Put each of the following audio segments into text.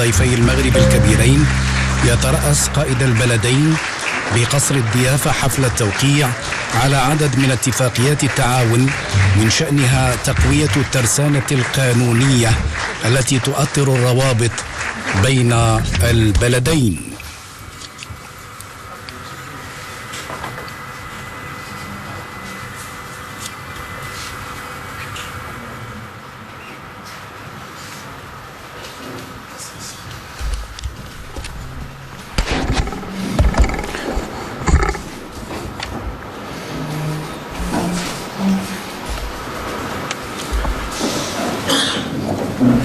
ضيفي المغرب الكبيرين يترأس قائد البلدين بقصر الضيافة حفل التوقيع على عدد من اتفاقيات التعاون من شأنها تقوية الترسانة القانونية التي تؤطر الروابط بين البلدين.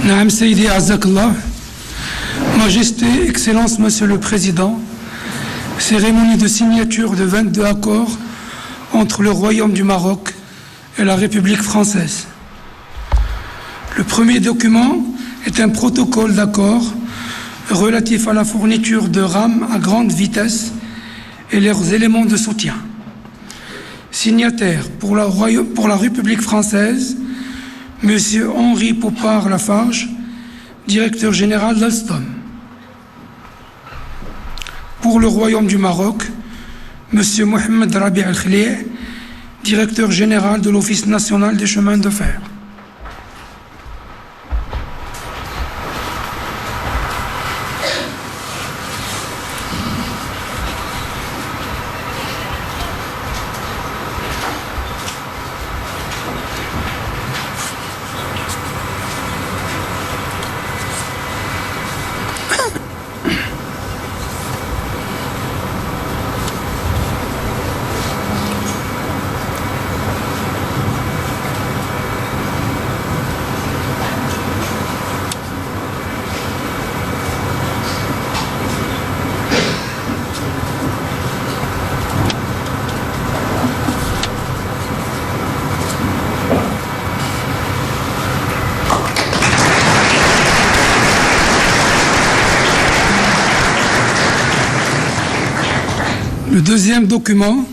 Naam Seydi Azakallah, Majesté, Excellence, Monsieur le Président, cérémonie de signature de 22 accords entre le Royaume du Maroc et la République française. Le premier document est un protocole d'accord relatif à la fourniture de rames à grande vitesse et leurs éléments de soutien. Signataire pour la République française, Monsieur Henri Popard-Lafarge, directeur général d'Alstom. Pour le Royaume du Maroc, Monsieur Mohamed Rabi Al-Khlih, directeur général de l'Office national des chemins de fer. Le deuxième document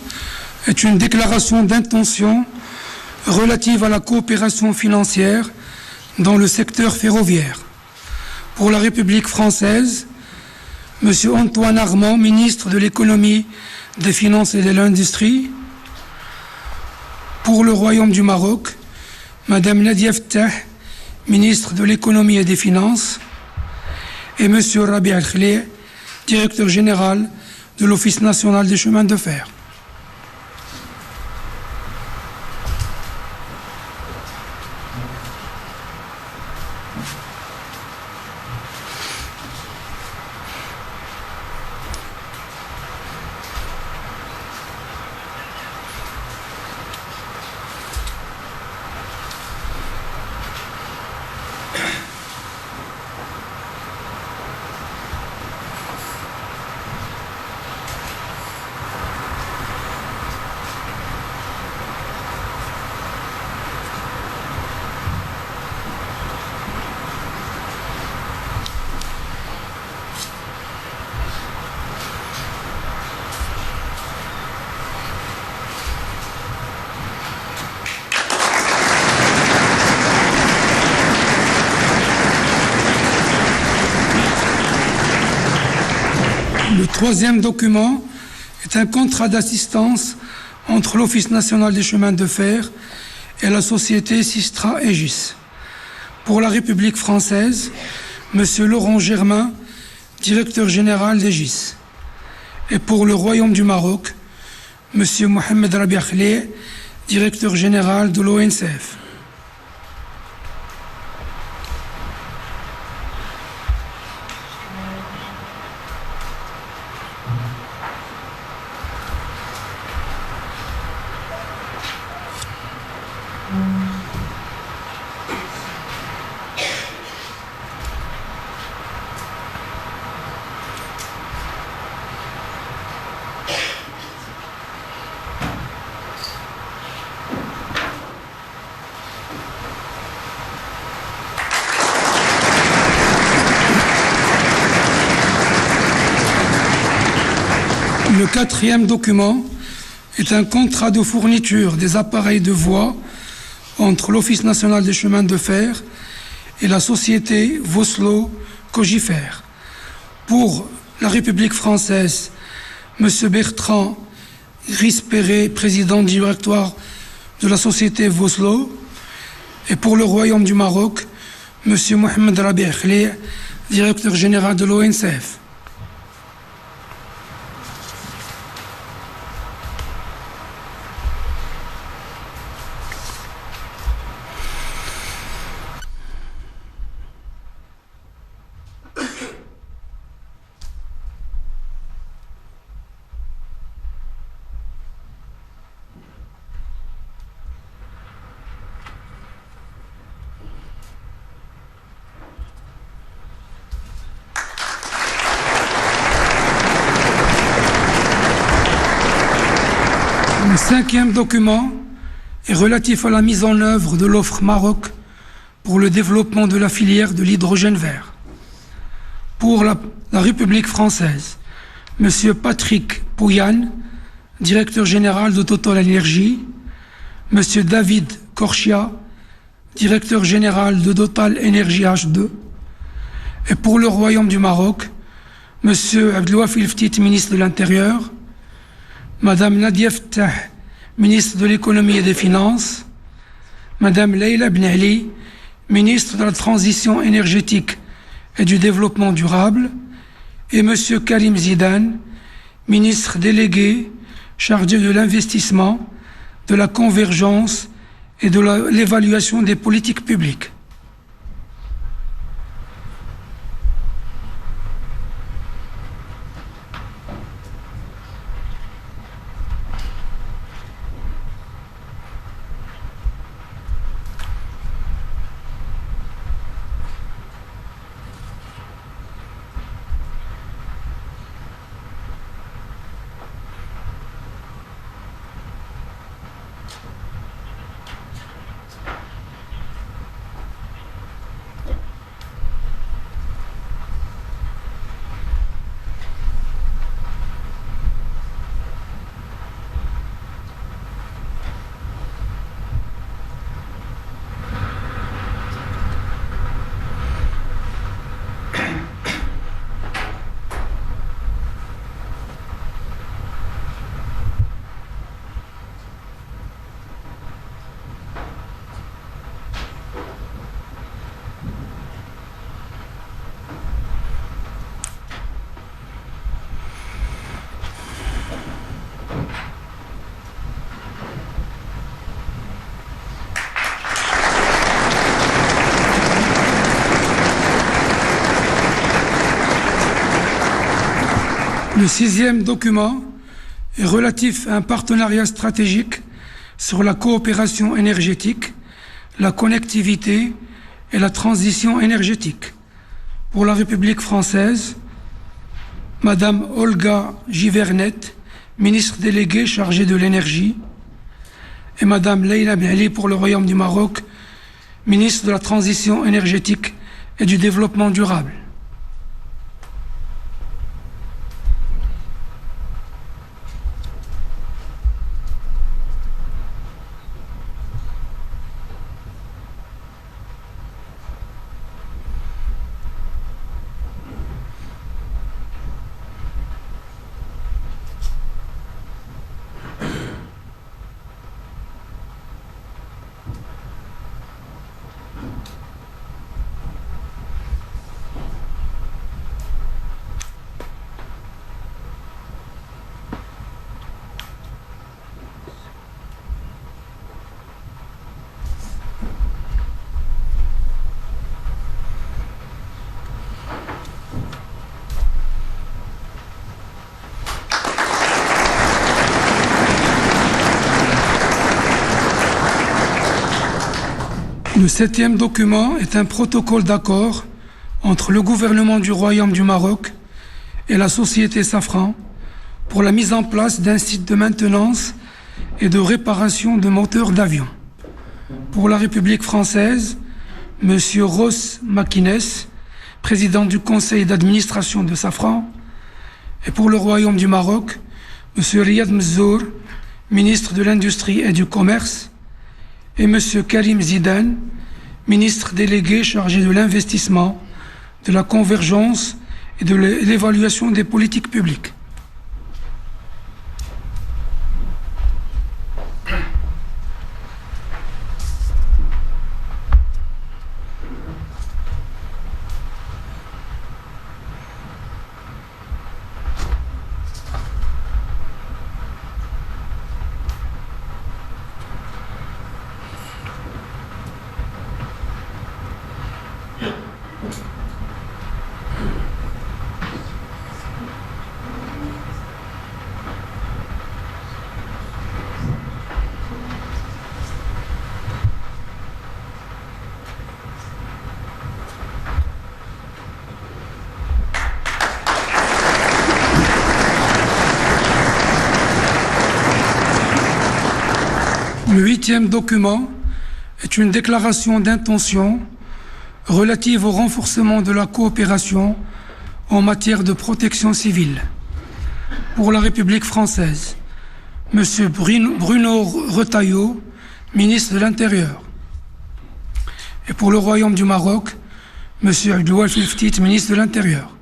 est une déclaration d'intention relative à la coopération financière dans le secteur ferroviaire. Pour la République française, M. Antoine Armand, ministre de l'Économie, des Finances et de l'Industrie. Pour le Royaume du Maroc, Mme Nadia Ftah, ministre de l'Économie et des Finances, et M. Rabi Al-Khlih, directeur général de l'Office national des chemins de fer. Le troisième document est un contrat d'assistance entre l'Office national des chemins de fer et la société Sistra Aegis. Pour la République française, M. Laurent Germain, directeur général d'Aegis. Et pour le Royaume du Maroc, M. Mohamed Rabi Al-Khlih, directeur général de l'ONCF. Le quatrième document est un contrat de fourniture des appareils de voie entre l'Office national des chemins de fer et la société Voslo Cogifère. Pour la République française, M. Bertrand Grispéré, président du directoire de la société Voslo. Et pour le Royaume du Maroc, M. Mohamed Rabi Khli, directeur général de l'ONCF. Le cinquième document est relatif à la mise en œuvre de l'offre Maroc pour le développement de la filière de l'hydrogène vert. Pour la République française, M. Patrick Pouyanné, directeur général de Total Energy, M. David Korchia, directeur général de Total Energy H2, et pour le Royaume du Maroc, M. Abdelouafi Ftit, ministre de l'Intérieur, Madame Nadia Ftah, ministre de l'Économie et des Finances, Madame Leila Ben Ali, ministre de la Transition énergétique et du Développement durable, et Monsieur Karim Zidane, ministre délégué chargé de l'investissement, de la convergence et de l'évaluation des politiques publiques. Le sixième document est relatif à un partenariat stratégique sur la coopération énergétique, la connectivité et la transition énergétique. Pour la République française, Madame Olga Givernet, ministre déléguée chargée de l'énergie, et Madame Leila Ben Ali pour le Royaume du Maroc, ministre de la Transition énergétique et du Développement durable. Le septième document est un protocole d'accord entre le gouvernement du Royaume du Maroc et la société Safran pour la mise en place d'un site de maintenance et de réparation de moteurs d'avion. Pour la République française, M. Ross Makines, président du conseil d'administration de Safran, et pour le Royaume du Maroc, M. Riyad Mzour, ministre de l'Industrie et du Commerce, et M. Karim Zidane, ministre délégué chargé de l'investissement, de la convergence et de l'évaluation des politiques publiques. Le 8e document est une déclaration d'intention relative au renforcement de la coopération en matière de protection civile. Pour la République française, M. Bruno Retailleau, ministre de l'Intérieur. Et pour le Royaume du Maroc, M. Abdel Ftit, ministre de l'Intérieur.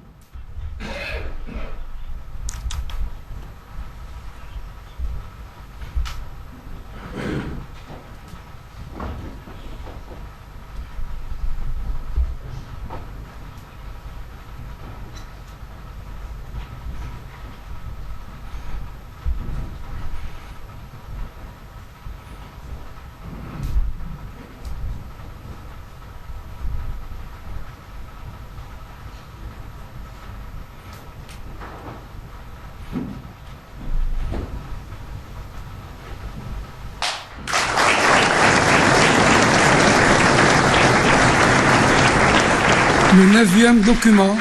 Le 9e document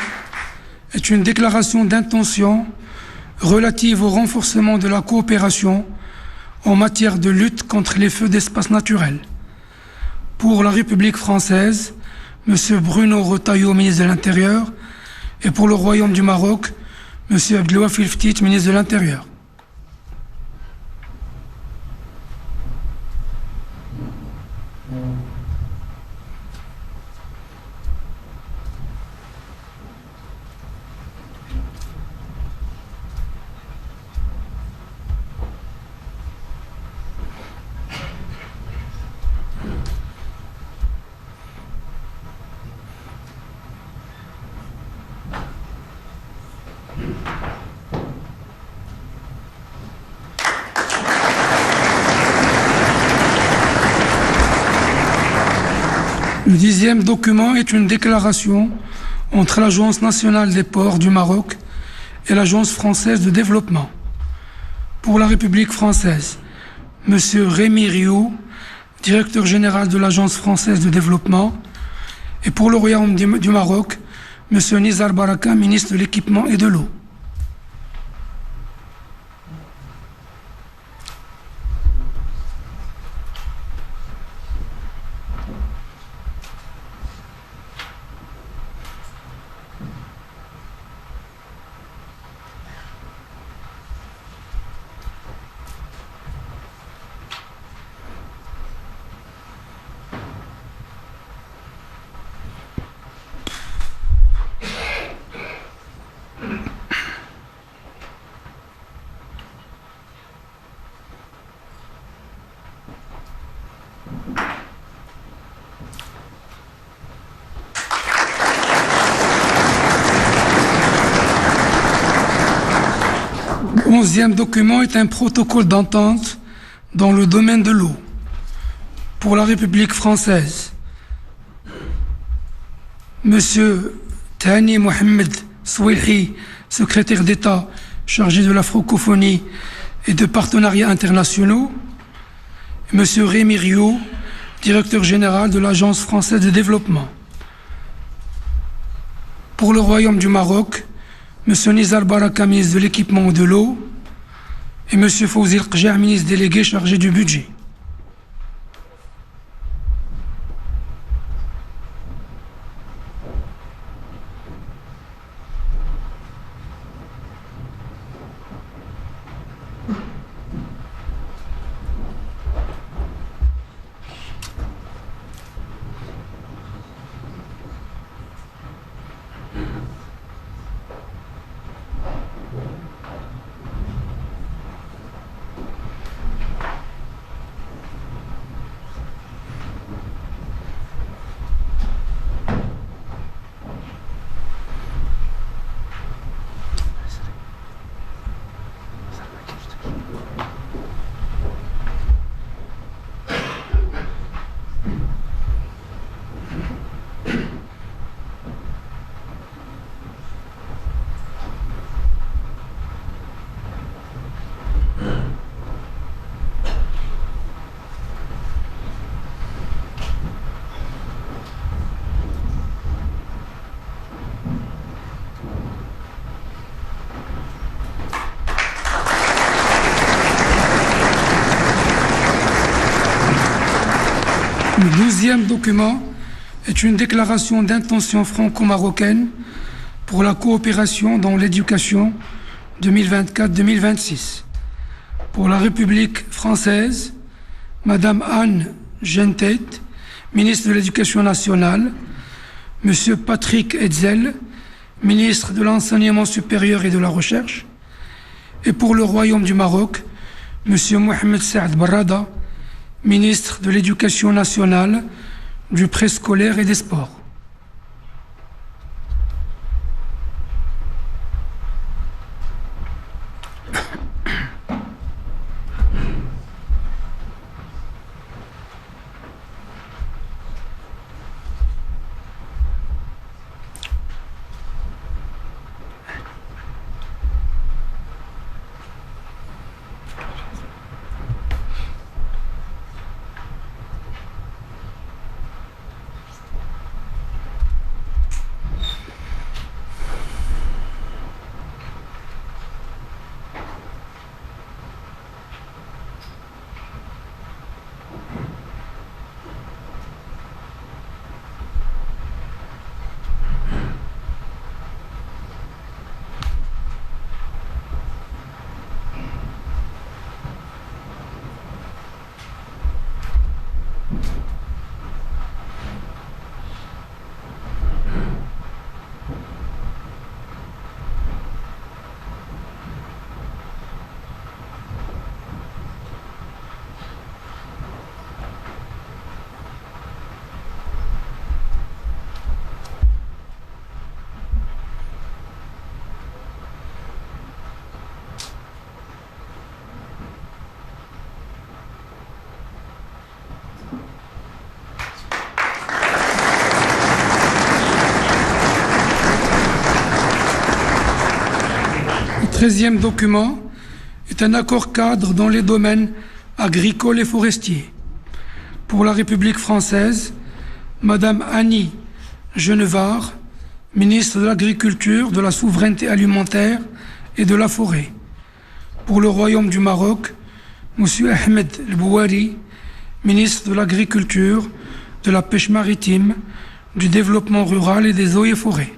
est une déclaration d'intention relative au renforcement de la coopération en matière de lutte contre les feux d'espace naturel. Pour la République française, M. Bruno Retailleau, ministre de l'Intérieur, et pour le Royaume du Maroc, M. Abdel Ftit, ministre de l'Intérieur. Le 10e document est une déclaration entre l'Agence nationale des ports du Maroc et l'Agence française de développement. Pour la République française, M. Rémi Rioux, directeur général de l'Agence française de développement, et pour le Royaume du Maroc, M. Nizar Baraka, ministre de l'équipement et de l'eau. Le 11e document est un protocole d'entente dans le domaine de l'eau. Pour la République française, M. Thani Mohamed Souilhi, secrétaire d'État chargé de la francophonie et de partenariats internationaux, et M. Rémi Rioux, directeur général de l'Agence française de développement. Pour le Royaume du Maroc, M. Nizar Baraka, ministre de l'équipement et de l'eau, et M. Fawzi El-Qja, ministre délégué chargé du budget. Le 12e document est une déclaration d'intention franco-marocaine pour la coopération dans l'éducation 2024-2026. Pour la République française, Madame Anne Gentet, ministre de l'Éducation nationale, Monsieur Patrick Hetzel, ministre de l'Enseignement supérieur et de la Recherche, et pour le Royaume du Maroc, Monsieur Mohamed Saad Barrada, ministre de l'Éducation nationale, du préscolaire et des sports. Le 13e document est un accord cadre dans les domaines agricoles et forestiers. Pour la République française, Madame Annie Genevard, ministre de l'Agriculture, de la Souveraineté alimentaire et de la Forêt. Pour le Royaume du Maroc, Monsieur Ahmed El Bouari, ministre de l'Agriculture, de la Pêche maritime, du Développement rural et des eaux et forêts.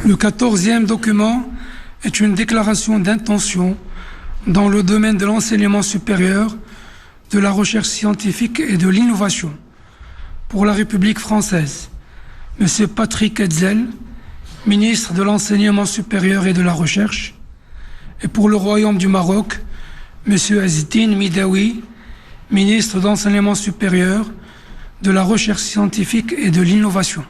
Le 14e document est une déclaration d'intention dans le domaine de l'enseignement supérieur, de la recherche scientifique et de l'innovation. Pour la République française, Monsieur Patrick Hetzel, ministre de l'Enseignement supérieur et de la Recherche, et pour le Royaume du Maroc, Monsieur Azdine Midawi, ministre de l'Enseignement supérieur, de la Recherche scientifique et de l'innovation.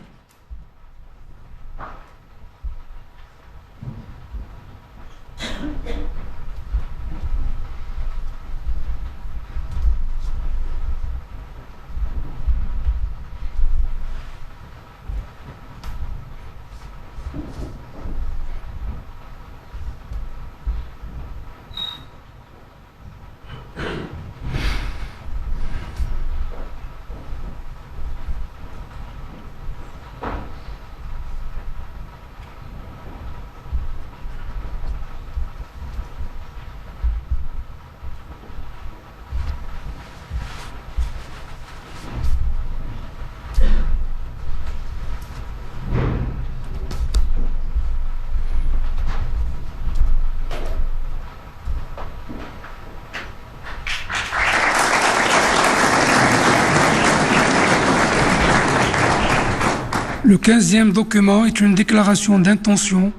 Le 15e document est une déclaration d'intention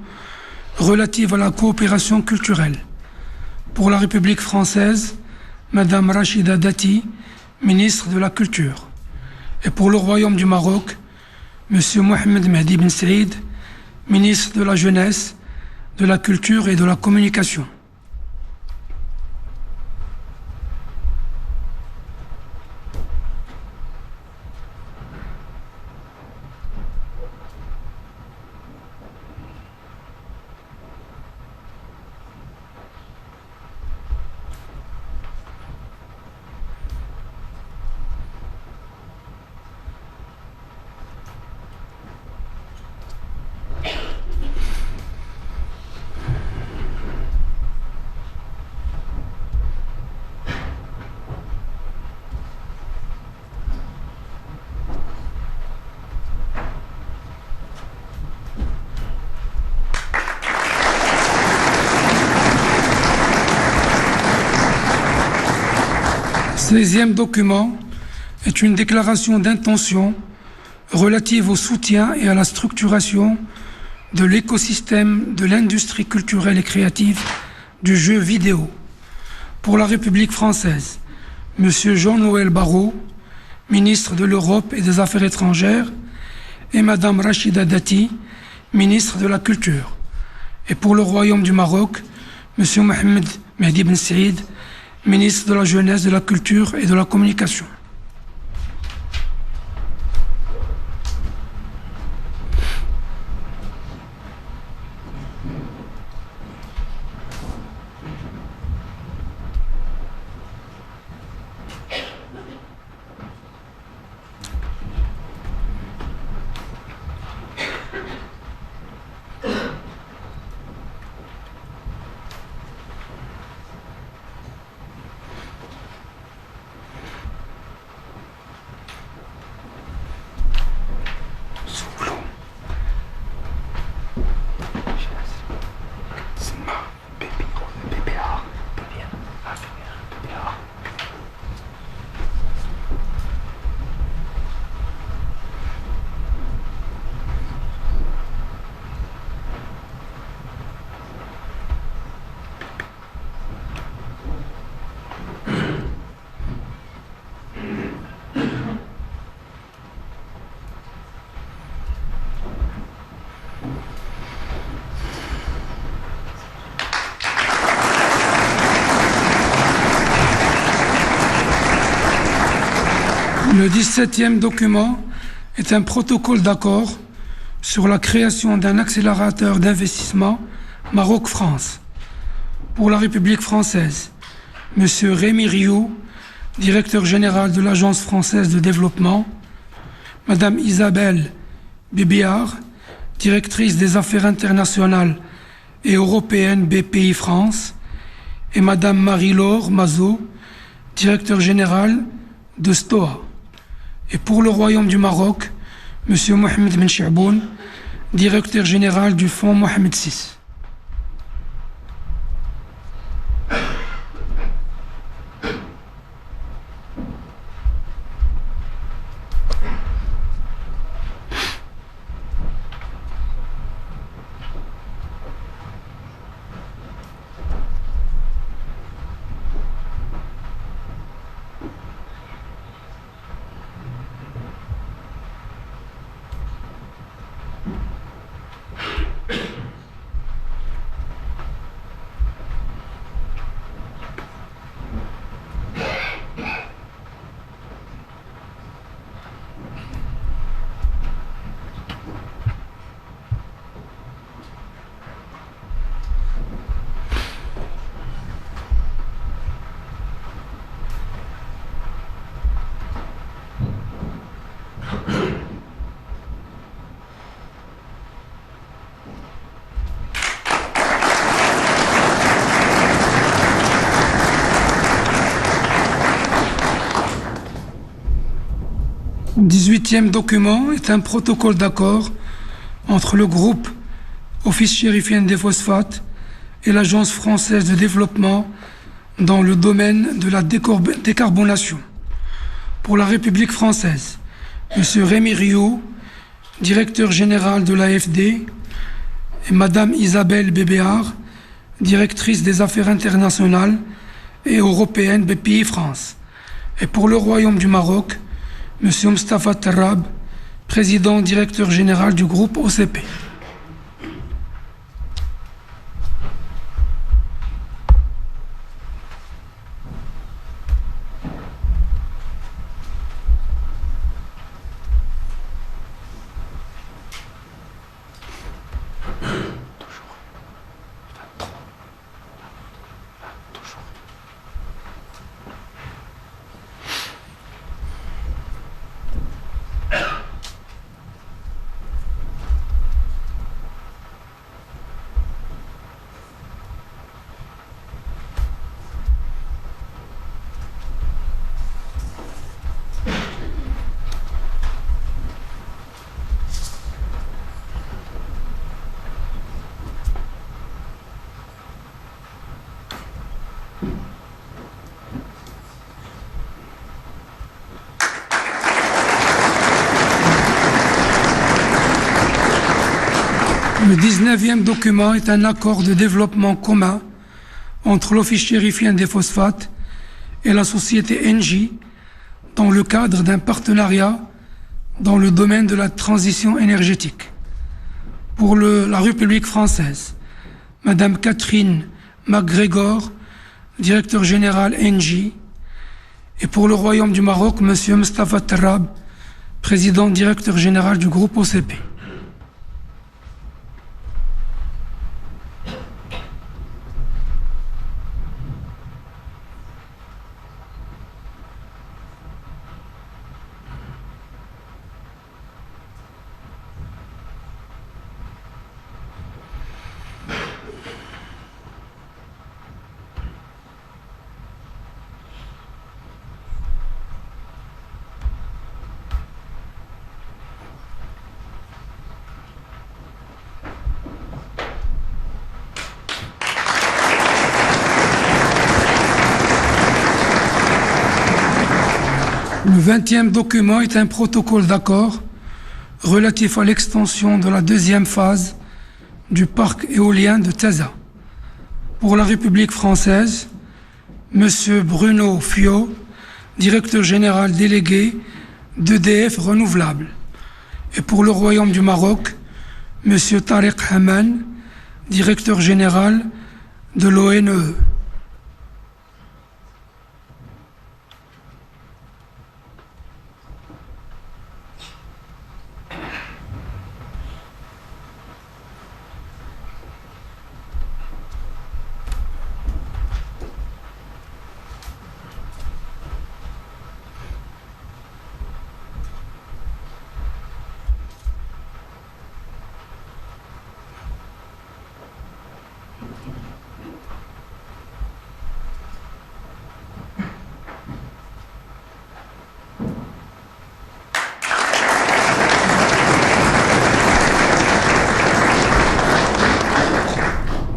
relative à la coopération culturelle. Pour la République française, Madame Rachida Dati, ministre de la Culture. Et pour le Royaume du Maroc, Monsieur Mohamed Mehdi Ben Saïd, ministre de la Jeunesse, de la Culture et de la Communication. Le 16e document est une déclaration d'intention relative au soutien et à la structuration de l'écosystème de l'industrie culturelle et créative du jeu vidéo. Pour la République française, M. Jean-Noël Barrot, ministre de l'Europe et des Affaires étrangères, et Mme Rachida Dati, ministre de la Culture. Et pour le Royaume du Maroc, M. Mohamed Mehdi Ben Saïd, ministre de la Jeunesse, de la Culture et de la Communication. Le 17e document est un protocole d'accord sur la création d'un accélérateur d'investissement Maroc-France. Pour la République française, M. Rémi Rioux, directeur général de l'Agence française de développement, Mme Isabelle Bébéard, directrice des affaires internationales et européennes BPI France, et Mme Marie-Laure Mazot, directeur général de STOA. Et pour le Royaume du Maroc, M. Mohamed Ben Chaboun, directeur général du Fonds Mohamed VI. Le 18e document est un protocole d'accord entre le groupe Office chérifien des phosphates et l'Agence française de développement dans le domaine de la décarbonation. Pour la République française, M. Rémi Rioux, directeur général de l'AFD, et Madame Isabelle Bébéard, directrice des affaires internationales et européennes BPI France. Et pour le Royaume du Maroc, Monsieur Mostafa Tarrab, président directeur général du groupe OCP. Le 19e document est un accord de développement commun entre l'Office chérifien des phosphates et la société Engie dans le cadre d'un partenariat dans le domaine de la transition énergétique. Pour la République française, Madame Catherine MacGregor, directeur général Engie, et pour le Royaume du Maroc, Monsieur Mostafa Tarrab, président directeur général du groupe OCP. Le 20e document est un protocole d'accord relatif à l'extension de la deuxième phase du parc éolien de Taza. Pour la République française, Monsieur Bruno Fiot, directeur général délégué d'EDF Renouvelable. Et pour le Royaume du Maroc, Monsieur Tariq Haman, directeur général de l'ONE.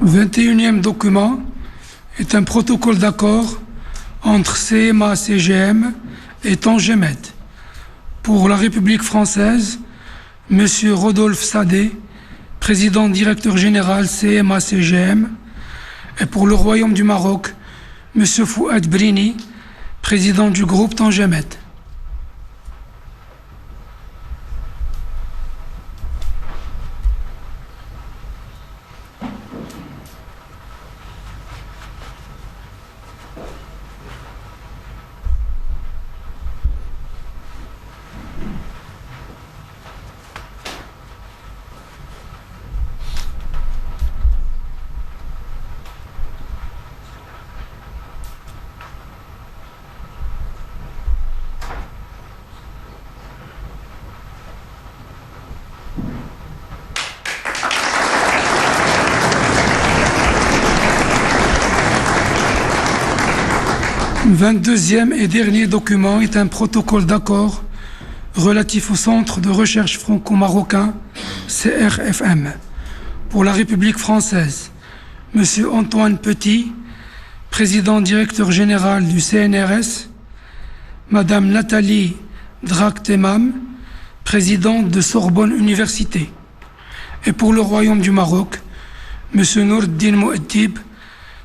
Le 21e document est un protocole d'accord entre CMA-CGM et Tangemed. Pour la République française, M. Rodolphe Sadé, président directeur général CMA-CGM, et pour le Royaume du Maroc, M. Fouad Brini, président du groupe Tangemed. Le 22e et dernier document est un protocole d'accord relatif au Centre de recherche franco-marocain CRFM. Pour la République française, M. Antoine Petit, président directeur général du CNRS, Madame Nathalie Drak-Temam, présidente de Sorbonne Université. Et pour le Royaume du Maroc, M. Nourdine Mouaddib,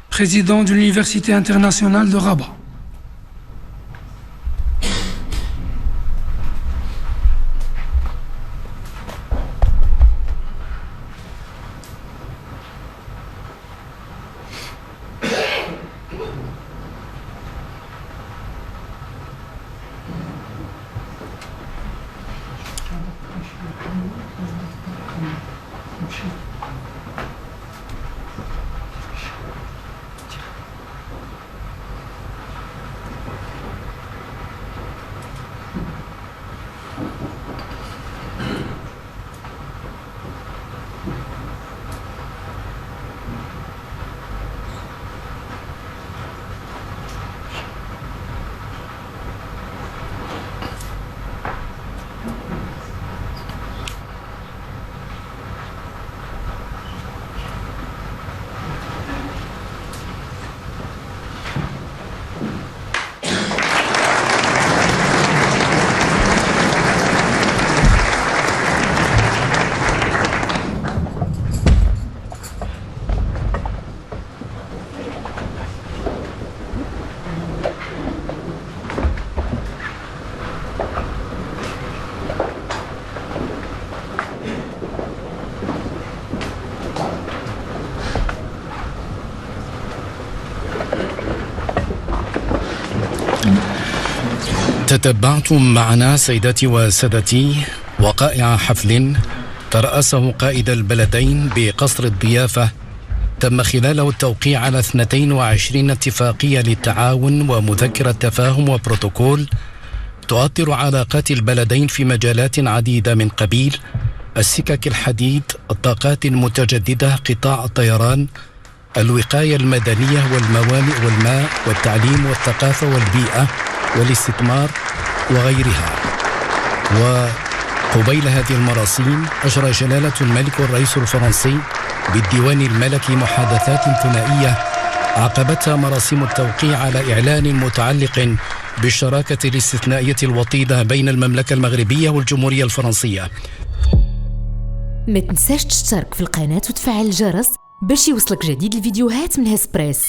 président de l'Université internationale de Rabat. تتبعتم معنا سيداتي وسادتي وقائع حفل ترأسه قائد البلدين بقصر الضيافة تم خلاله التوقيع على 22 اتفاقية للتعاون ومذكرة تفاهم وبروتوكول تؤطر علاقات البلدين في مجالات عديدة من قبيل السكك الحديد، الطاقات المتجددة، قطاع الطيران، الوقاية المدنية والموانئ والماء والتعليم والثقافة والبيئة والاستثمار وغيرها. وقبيل هذه المراسيم أجرى جلالة الملك والرئيس الفرنسي بالديوان الملكي محادثات ثنائية عقبتها مراسيم التوقيع على إعلان متعلق بالشراكة الاستثنائية الوطيدة بين المملكة المغربية والجمهورية الفرنسية. ما تنساش تشترك في القناة وتفعل الجرس باش يوصلك جديد الفيديوهات من هسبريس.